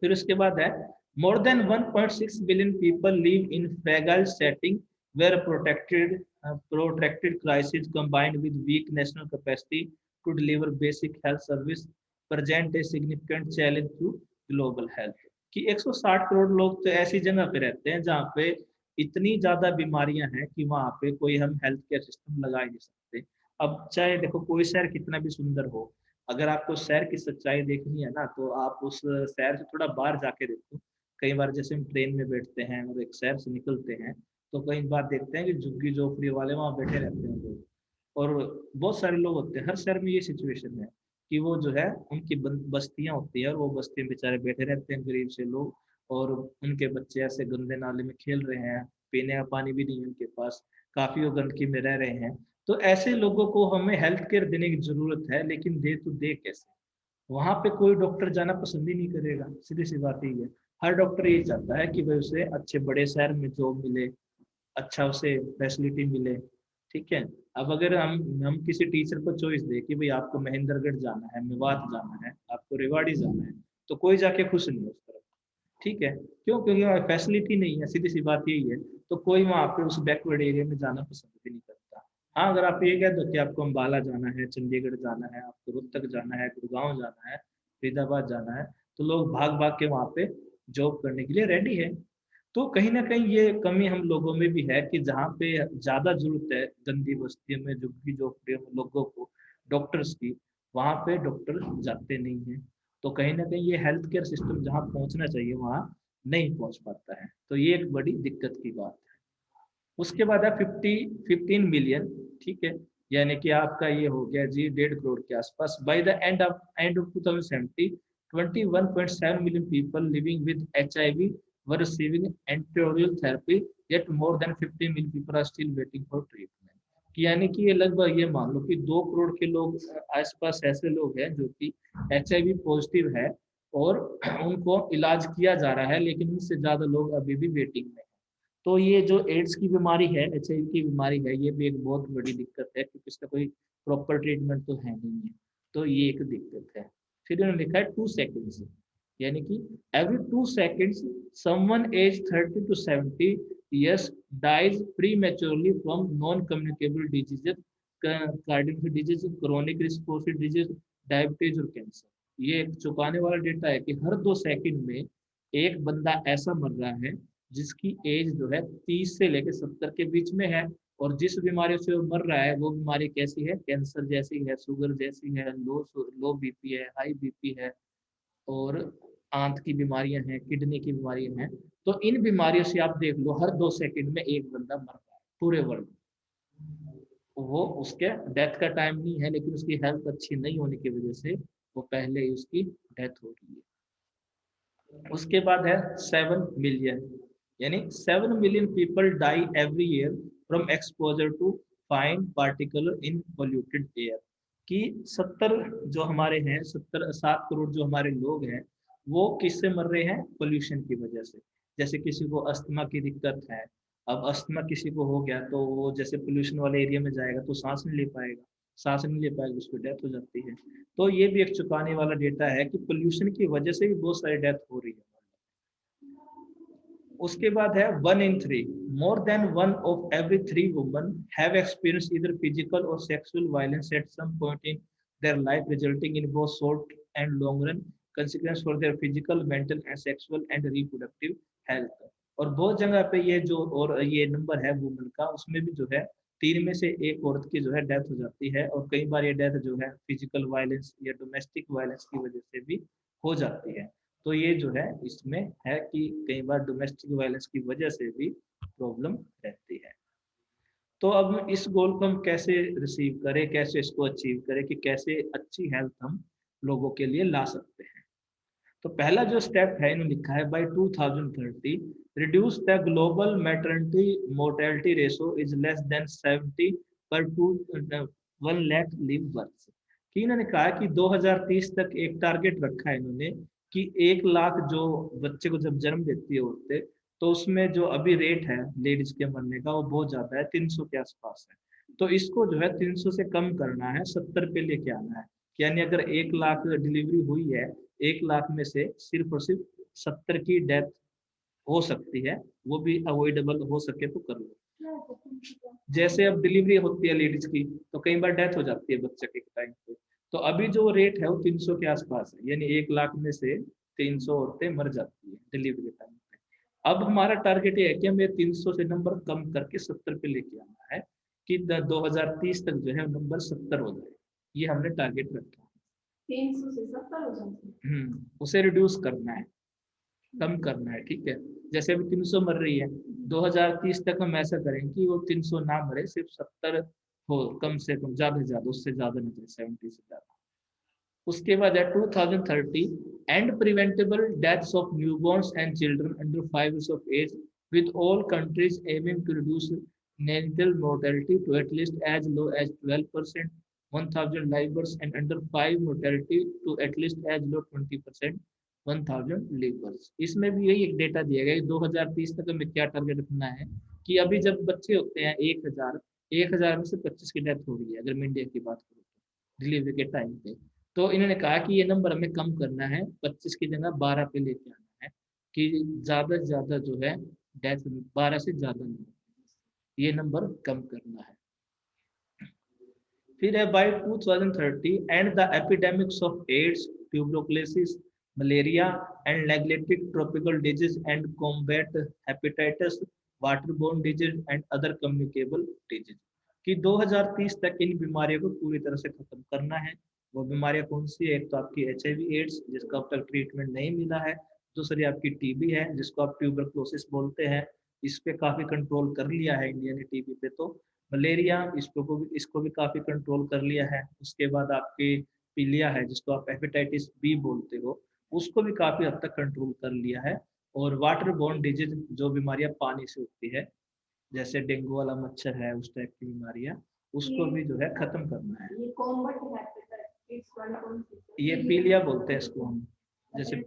फिर उसके बाद है more than 1.6 billion people live in fragile setting where protracted crisis combined with weak national capacity to deliver basic health service present a significant challenge to global health. कि 160 करोड़ लोग तो ऐसी जगह पे रहते हैं जहाँ पे इतनी ज्यादा बीमारियां हैं कि वहां पे कोई हम हेल्थ केयर सिस्टम लगा ही नहीं सकते। अब चाहे देखो कोई शहर कितना भी सुंदर हो, अगर आपको शहर की सच्चाई देखनी है ना तो आप उस शहर से थोड़ा बाहर जाके देखो। कई बार जैसे हम ट्रेन में बैठते हैं और एक शहर से निकलते हैं तो कई बार देखते हैं कि झुग्गी झोपड़ी वाले वहाँ बैठे रहते हैं लोग, और बहुत सारे लोग होते हैं। हर शहर में ये सिचुएशन है कि वो जो है उनकी बस्तियां होती है और वो बस्तियां बेचारे बैठे रहते हैं गरीब से लोग, और उनके बच्चे ऐसे गंदे नाले में खेल रहे हैं, पीने का पानी भी नहीं है उनके पास, काफी वो गंदगी में रह रहे हैं। तो ऐसे लोगों को हमें हेल्थ केयर देने की जरूरत है, लेकिन दे तो दे कैसे? वहां पे कोई डॉक्टर जाना पसंद ही नहीं करेगा, सीधी सी बात ही है। हर डॉक्टर ये चाहता है कि भाई उसे अच्छे बड़े शहर में जॉब मिले, अच्छा उसे फैसिलिटी मिले। ठीक है। अब अगर हम किसी टीचर को चॉइस दे कि भाई आपको महेंद्रगढ़ जाना है, मेवात जाना है, आपको रेवाड़ी जाना है, तो कोई जाके खुश नहीं है उस तरफ। ठीक है, क्यों? क्योंकि वहाँ फैसिलिटी नहीं है, सीधी सी बात यही है। तो कोई वहाँ पे उस बैकवर्ड एरिया में जाना पसंद भी नहीं करता। हाँ, अगर आप ये कह दो कि आपको अम्बाला जाना है, चंडीगढ़ जाना है, आपको रोहतक जाना है, गुड़गांव जाना है, फरीदाबाद जाना है, तो लोग भाग भाग के वहाँ पे जॉब करने के लिए रेडी है। तो कहीं ना कहीं ये कमी हम लोगों में भी है कि जहाँ पे ज्यादा जरूरत है गंदी बस्तियों में, झुग्गी झोपड़ियों में लोगों को डॉक्टर्स की, वहाँ पे डॉक्टर जाते नहीं हैं। तो कहीं ना कहीं ये हेल्थ केयर सिस्टम जहाँ पहुँचना चाहिए वहाँ नहीं पहुँच पाता है। तो ये एक बड़ी दिक्कत की बात है। उसके बाद है 15 मिलियन। ठीक है, यानी कि आपका ये हो गया जी 1.5 करोड़ के आसपास। By the end of 2070 21.7 million people living with HIV were receiving antiretroviral therapy, yet more than 50 million people are still waiting for treatment। यानी कि ये लगभग ये मान लो कि 2 करोड़ के लोग आसपास ऐसे लोग हैं जो कि HIV पॉजिटिव है और उनको इलाज किया जा रहा है, लेकिन उनसे ज्यादा लोग अभी भी वेटिंग में। तो ये जो एड्स की बीमारी है, HIV की बीमारी है, ये भी एक बहुत बड़ी दिक्कत है क्योंकि इसका कोई प्रॉपर ट्रीटमेंट तो है नहीं है। तो ये एक दिक्कत है। फिर उन्होंने लिखा है 2 सेकेंड्स, यानी कि every 2 seconds someone age 30 to 70 years dies prematurely from non-communicable diseases, cardiac disease, chronic respiratory disease, diabetes और कैंसर। ये एक चुकाने वाला डेटा है कि हर 2 सेकंड में एक बंदा ऐसा मर रहा है जिसकी एज जो है 30 से लेकर 70 के बीच में है, और जिस बीमारी से वो मर रहा है वो बीमारी कैसी है? कैंसर जैसी है, शुगर जैसी है, लो बीपी है, हाई बीपी है, और आंत की बीमारियां हैं, किडनी की बीमारियां हैं। तो इन बीमारियों से आप देख लो हर 2 सेकंड में एक बंदा मर रहा है पूरे वर्ल्ड में। वो उसके डेथ का टाइम नहीं है, लेकिन उसकी हेल्थ अच्छी नहीं होने की वजह से वो पहले ही उसकी डेथ हो रही है। उसके बाद है 7 मिलियन, यानी 7 million people die every year from exposure to fine particular in polluted air. कि 70 जो हमारे हैं, 7 करोड़ जो हमारे लोग हैं, वो किससे मर रहे हैं? पोल्यूशन की वजह से। जैसे किसी को अस्थमा की दिक्कत है, अब अस्थमा किसी को हो गया तो वो जैसे पोल्यूशन वाले एरिया में जाएगा तो सांस नहीं ले पाएगा, सांस नहीं ले पाएगा, उसकी डेथ हो जाती है। तो ये भी एक चुकाने वाला डेटा है कि पोल्यूशन की वजह से भी बहुत सारी डेथ हो रही है। उसके बाद है 1 in 3, more than 1 of every 3 women have experienced either physical or sexual violence at some point in their life, resulting in both short and long run consequences for their physical, mental and sexual and reproductive health। और बहुत जगह पे ये जो और ये number है women का, उसमें भी जो है 3 में से 1 औरत की जो है डेथ हो जाती है, और कई बार ये डेथ जो है फिजिकल वायलेंस या डोमेस्टिक वायलेंस की वजह से भी हो जाती है। तो ये जो है इसमें है कि कई बार डोमेस्टिक वायलेंस की वजह से भी प्रॉब्लम रहती है। तो अब इस गोल को हम कैसे रिसीव करें, कैसे इसको अचीव करें, कि कैसे अच्छी हेल्थ हम लोगों के लिए ला सकते हैं। तो पहला जो स्टेप है इन्होंने लिखा है by 2030 reduce the global maternity mortality ratio is less than 70 per 1 lakh live birth, कि इन्होंने कहा कि 2030 तक एक टारगेट रखा है इन्होंने कि 1 लाख जो बच्चे को जब जन्म देती है औरतें, तो उसमें जो अभी रेट है लेडीज के मरने का वो बहुत ज्यादा है, 300 के आसपास है। तो इसको जो है 300 से कम करना है, 70 पे लेके आना है। यानी अगर 1 लाख डिलीवरी हुई है, 1 लाख में से सिर्फ और सिर्फ 70 की डेथ हो सकती है, वो भी अवॉइडेबल हो सके तो कर लो। जैसे अब डिलीवरी होती है लेडीज की, तो कई बार डेथ हो जाती है बच्चे के टाइम पे, तो अभी जो रेट है वो 300 के आसपास है, यानी 1 लाख में से 300 औरतें मर जाती है डिलीवरी टाइम पे। अब हमारा टारगेट ये है कि हमें 300 से नंबर कम करके 70 पे लेके आना है, कि 2030 तक जो है नंबर 70 हो जाए, ये हमने टारगेट रखा है। 300 से 70 हो जाए, उसे रिड्यूस करना है, कम करना है, ठीक है। जैसे अभी 300 मर रही है, 2030 तक हम ऐसा करें कि वो 300 ना मरे, सिर्फ 70 हो, कम से कम, ज्यादा से ज्यादा, उससे ज्यादा नहीं, 70 से ज्यादा। उसके बाद है 2030 and preventable deaths of newborn's and children under 5 years of age, with all countries aiming to reduce neonatal mortality to at least as low as 12%, 1000 live births, and under 5 mortality to at least as low 20%, 1000 live births। इसमें भी यही एक data दिया गया है 2030 तक हमें क्या टारगेट रखना है, कि अभी जब बच्चे होते हैं 1000 में से 25 की डेथ हो रही है, अगर मैं इंडिया की बात करूँ तो डिलीवरी के टाइम पे। तो इन्होंने कहा कि ये नंबर हमें कम करना है, 25 की जगह 12 पे लेके आना है, कि ज्यादा से ज्यादा जो है डेथ 12 से ज्यादा नहीं, ये नंबर कम करना है। फिर है by 2030 end the epidemics of AIDS, tuberculosis, malaria and neglected tropical disease and combat hepatitis, waterborne disease and other communicable disease, कि 2030 तक इन बीमारियों को पूरी तरह से खत्म करना है। वो बीमारियां कौन सी है? एक तो आपकी HIV एड्स, जिसका अब तक ट्रीटमेंट नहीं मिला है। दूसरी आपकी TB है, जिसको आप ट्यूबरकुलोसिस बोलते हैं, इस पे काफी कंट्रोल कर लिया है इंडिया ने TB पे। तो मलेरिया, इसको भी काफी कंट्रोल कर लिया है। उसके बाद आपके पीलिया है, जिसको आप हेपेटाइटिस बी बोलते हो, उसको भी काफी हद तक कंट्रोल कर लिया है। और वाटर बोर्न डिजीज, जो बीमारियां पानी से होती है, जैसे डेंगू वाला मच्छर है, उस टाइप की बीमारियां, उसको भी जो है खत्म करना है। ये कॉम्बैट हेपेटाइटिस वाला कौन सी है? ये पीलिया बोलते हैं इसको हम, जैसे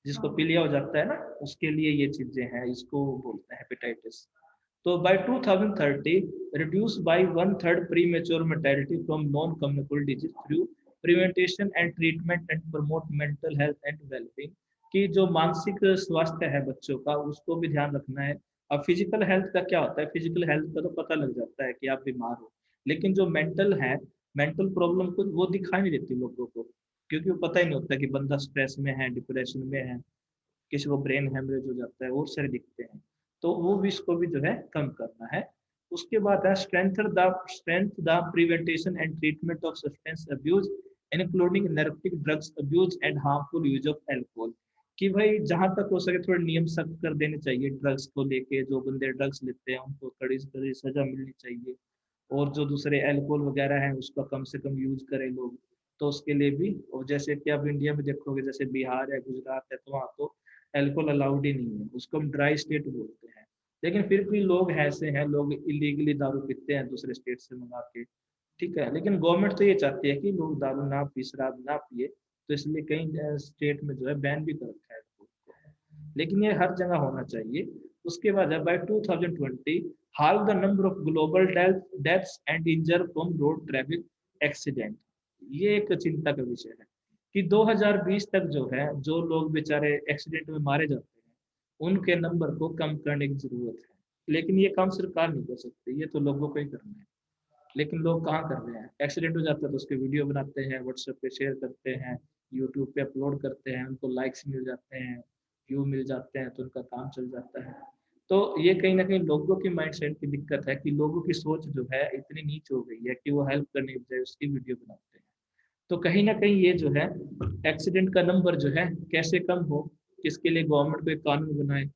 जिसको पीलिया हो जाता है ना, उसके लिए ये चीजें हैं, इसको बोलते हैं हेपेटाइटिस। तो by 2030 reduce by 1/3 premature mortality from non-communicable disease through prevention and treatment and promote mental health and well-being, कि जो मानसिक स्वास्थ्य है बच्चों का, उसको भी ध्यान रखना है। अब फिजिकल हेल्थ का क्या होता है? फिजिकल हेल्थ का तो पता लग जाता है कि आप बीमार हो, लेकिन जो मेंटल है, मेंटल प्रॉब्लम को वो दिखाई नहीं देती लोगों को, क्योंकि वो पता ही नहीं होता कि बंदा स्ट्रेस में है, डिप्रेशन में है, किसी को ब्रेन हेमरेज हो जाता है, और सारे दिखते हैं। तो वो भी, इसको भी जो है कम करना है। उसके बाद है strength the prevention and treatment of substance abuse including narcotic drugs abuse and harmful use of alcohol, कि भाई जहां तक हो सके थोड़े नियम सख्त कर देने चाहिए ड्रग्स को लेके। जो बंदे ड्रग्स लेते हैं उनको कड़ी से कड़ी सजा मिलनी चाहिए, और जो दूसरे एल्कोहल वगैरह है उसका कम से कम यूज करें लोग। तो उसके लिए भी, और जैसे कि आप इंडिया में देखोगे, जैसे बिहार है, गुजरात है, तो वहाँ तो एल्कोहल अलाउड ही नहीं है, उसको हम ड्राई स्टेट बोलते हैं। लेकिन फिर भी लोग ऐसे हैं, लोग इलीगली दारू पीते हैं दूसरे स्टेट से मंगा के, ठीक है। लेकिन गवर्नमेंट तो ये चाहती है कि लोग दारू ना पी, शराब ना पिए, तो इसलिए कई स्टेट में जो है बैन भी कर रखा है इसको। लेकिन ये हर जगह होना चाहिए। उसके बाद है by 2020 halve the number of global deaths and injury from road traffic accident, ये एक चिंता का विषय है कि 2020 तक जो है, जो लोग बेचारे एक्सीडेंट में मारे जाते हैं, उनके नंबर को कम करने की जरूरत है। लेकिन ये काम सरकार नहीं कर सकती, ये तो लोगों को ही करना है। लेकिन लोग कहाँ कर रहे हैं? एक्सीडेंट हो जाता है तो उसके वीडियो बनाते हैं, व्हाट्सएप पे शेयर करते हैं, यूट्यूब पे अपलोड करते हैं, उनको लाइक्स मिल जाते हैं, व्यू मिल जाते हैं, तो उनका काम चल जाता है। तो ये कहीं ना कहीं लोगों की माइंड सेट की दिक्कत है, कि लोगों की सोच जो है इतनी नीच हो गई है कि वो हेल्प करने के बजाय उसकी वीडियो बनाते हैं। तो कहीं ना कहीं ये जो है एक्सीडेंट का नंबर जो है कैसे कम हो, इसके लिए गवर्नमेंट को एक कानून बनाए।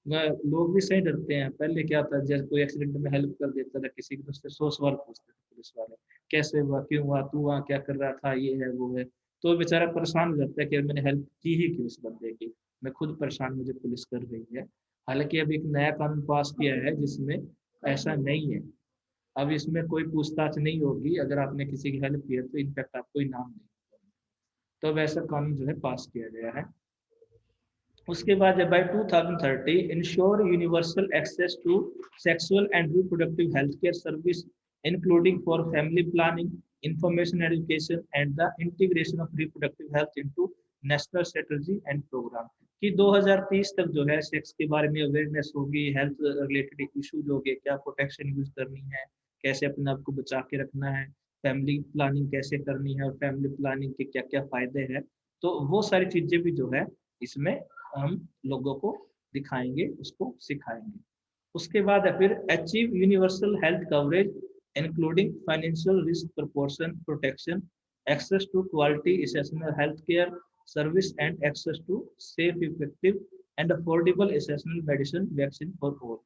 लोग भी सही डरते हैं। पहले क्या था, जैसे कोई एक्सीडेंट में हेल्प कर देता था किसी की, तो उससे 100 सवाल पूछते थे पुलिस वाले, कैसे हुआ, क्यों हुआ, तू वहाँ क्या कर रहा था, ये है वो है। तो बेचारा परेशान हो जाता है कि मैंने हेल्प की ही क्यों इस बंदे की, मैं खुद परेशान, मुझे पुलिस कर रही है। हालांकि अब एक नया कानून पास किया है जिसमें ऐसा नहीं है। अब इसमें कोई पूछताछ नहीं होगी, अगर आपने किसी की हेल्प की है तो इनफैक्ट आपको इनाम नहीं, तो अब ऐसा कानून जो है पास किया गया है। उसके बाद by 2030 ensure universal access to sexual and reproductive health care service including for family planning, information education and the integration of reproductive health into national strategy and programme, कि 2030 तक जो है सेक्स के बारे में अवेयरनेस होगी, हेल्थ रिलेटेड इशूज होंगे, क्या प्रोटेक्शन यूज करनी है, कैसे अपने आप को बचा के रखना है, फैमिली प्लानिंग कैसे करनी है और फैमिली प्लानिंग के क्या क्या फायदे हैं, तो वो सारी चीजें भी जो है इसमें हम लोगों को दिखाएंगे, उसको सिखाएंगे। उसके बाद है फिर achieve universal health coverage including financial risk proportion protection, access to quality assessment health care service and access to safe effective and affordable assessment medicine vaccine for all,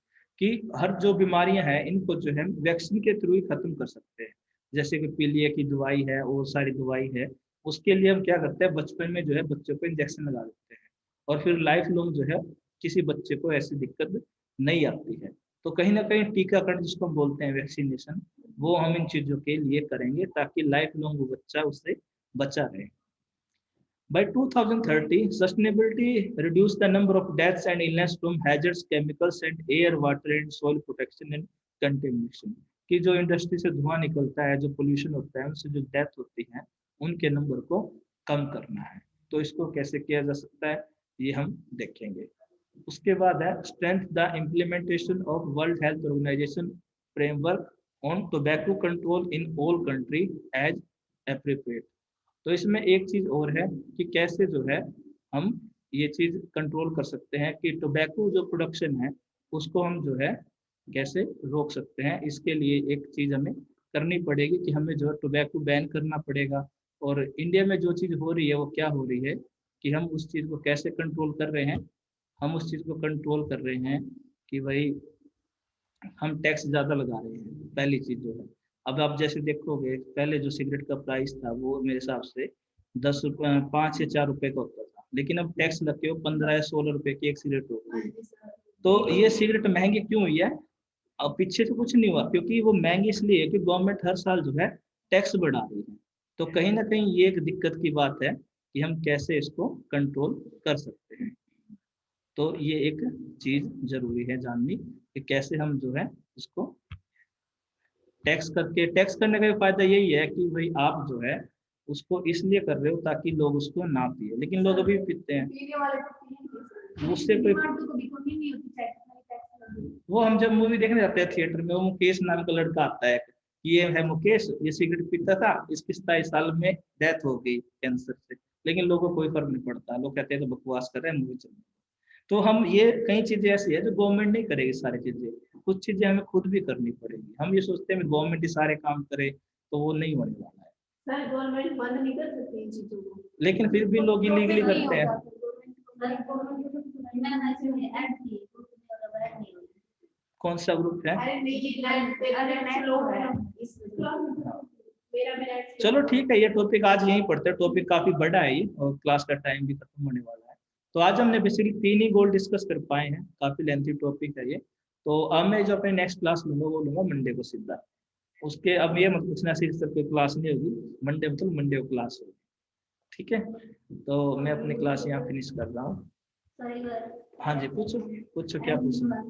कि हर जो बीमारियां हैं इनको जो है वैक्सीन के थ्रू ही खत्म कर सकते हैं। जैसे कि पीलिया की दवाई है और सारी दवाई है, उसके लिए हम क्या करते हैं, बचपन में जो है बच्चों को इंजेक्शन लगा देते हैं और फिर लाइफ लॉन्ग जो है किसी बच्चे को ऐसी दिक्कत नहीं आती है। तो कहीं ना कहीं टीकाकरण जिसको हम बोलते हैं वैक्सीनेशन, वो हम इन चीजों के लिए करेंगे ताकि लाइफ लॉन्ग वो बच्चा उससे बचा रहे। By 2030, sustainability reduce the number of deaths and illness from hazardous chemicals and air, water and soil protection and contamination, कि जो इंडस्ट्री से धुआं निकलता है, जो पोल्यूशन होता है, उनसे जो डेथ होती है, उनके नंबर को कम करना है। तो इसको कैसे किया जा सकता है ये हम देखेंगे। उसके बाद है strength the implementation of World Health Organization framework on tobacco control in all country as appropriate. तो इसमें एक चीज और है कि कैसे जो है हम ये चीज कंट्रोल कर सकते हैं कि टोबैको जो प्रोडक्शन है उसको हम जो है कैसे रोक सकते हैं। इसके लिए एक चीज हमें करनी पड़ेगी कि हमें जो है टोबैको बैन करना पड़ेगा। और इंडिया में जो चीज हो रही है वो क्या हो रही है कि हम उस चीज को कैसे कंट्रोल कर रहे हैं, हम उस चीज को कंट्रोल कर रहे हैं कि भाई हम टैक्स ज्यादा लगा रहे हैं, पहली चीज जो है। अब आप जैसे देखोगे पहले जो सिगरेट का प्राइस था वो मेरे हिसाब से 10 रुपये 5 या 4 रुपए का होता था, लेकिन अब टैक्स लग के वो 15 या 16 रुपए की एक सिगरेट हो गई। तो ये सिगरेट महंगी क्यों हुई है? अब पीछे से कुछ नहीं हुआ, क्योंकि वो महंगी इसलिए है कि गवर्नमेंट हर साल जो है टैक्स बढ़ा रही है। तो कहीं ना कहीं ये एक दिक्कत की बात है कि हम कैसे इसको कंट्रोल कर सकते हैं। तो ये एक चीज जरूरी है जाननी कि कैसे हम जो है इसको टैक्स करके, टैक्स करने का फायदा यही है कि भाई आप जो है उसको इसलिए कर रहे हो ताकि लोग उसको ना पिए, लेकिन लोग अभी पीते हैं। उससे कोई वो हम जब मूवी देखने जाते हैं थिएटर में, वो मुकेश नाम का लड़का आता है, ये है मुकेश, ये सिगरेट पीता था, इसकी 27 साल में डेथ हो गई कैंसर से, लेकिन लोगों को कोई फर्क नहीं पड़ता, लोग कहते हैं तो बकवास कर रहे हैं, मूवी चल रही है। तो हम ये कई चीजें ऐसी है जो गवर्नमेंट नहीं करेगी सारी चीजें, कुछ चीजें हमें खुद भी करनी पड़ेगी। हम ये सोचते हैं गवर्नमेंट ही सारे काम करे, तो वो नहीं होने वाला है। सर गवर्नमेंट बंद नहीं कर सकती इन चीजों को, लेकिन फिर भी लोग इलीगली करते हैं। कौन सा ग्रुप है? चलो ठीक है, ये टॉपिक आज यहीं पढ़ते हैं, टॉपिक काफी बड़ा है ये और क्लास का टाइम भी खत्म होने वाला है। तो आज हमने बेसिकली 3 ही गोल डिस्कस कर पाए हैं, काफी लेंथी टॉपिक है ये। तो अब मैं जो अपनी नेक्स्ट क्लास लूंगा वो लूंगा मंडे को सीधा। उसके अब ये मत पूछना सिर्फ सर कोई क्लास नहीं होगी मंडे, मतलब मंडे को क्लास होगी, ठीक है? तो मैं अपनी क्लास यहाँ फिनिश कर रहा हूँ। हाँ जी, पूछो पूछो क्या पूछना।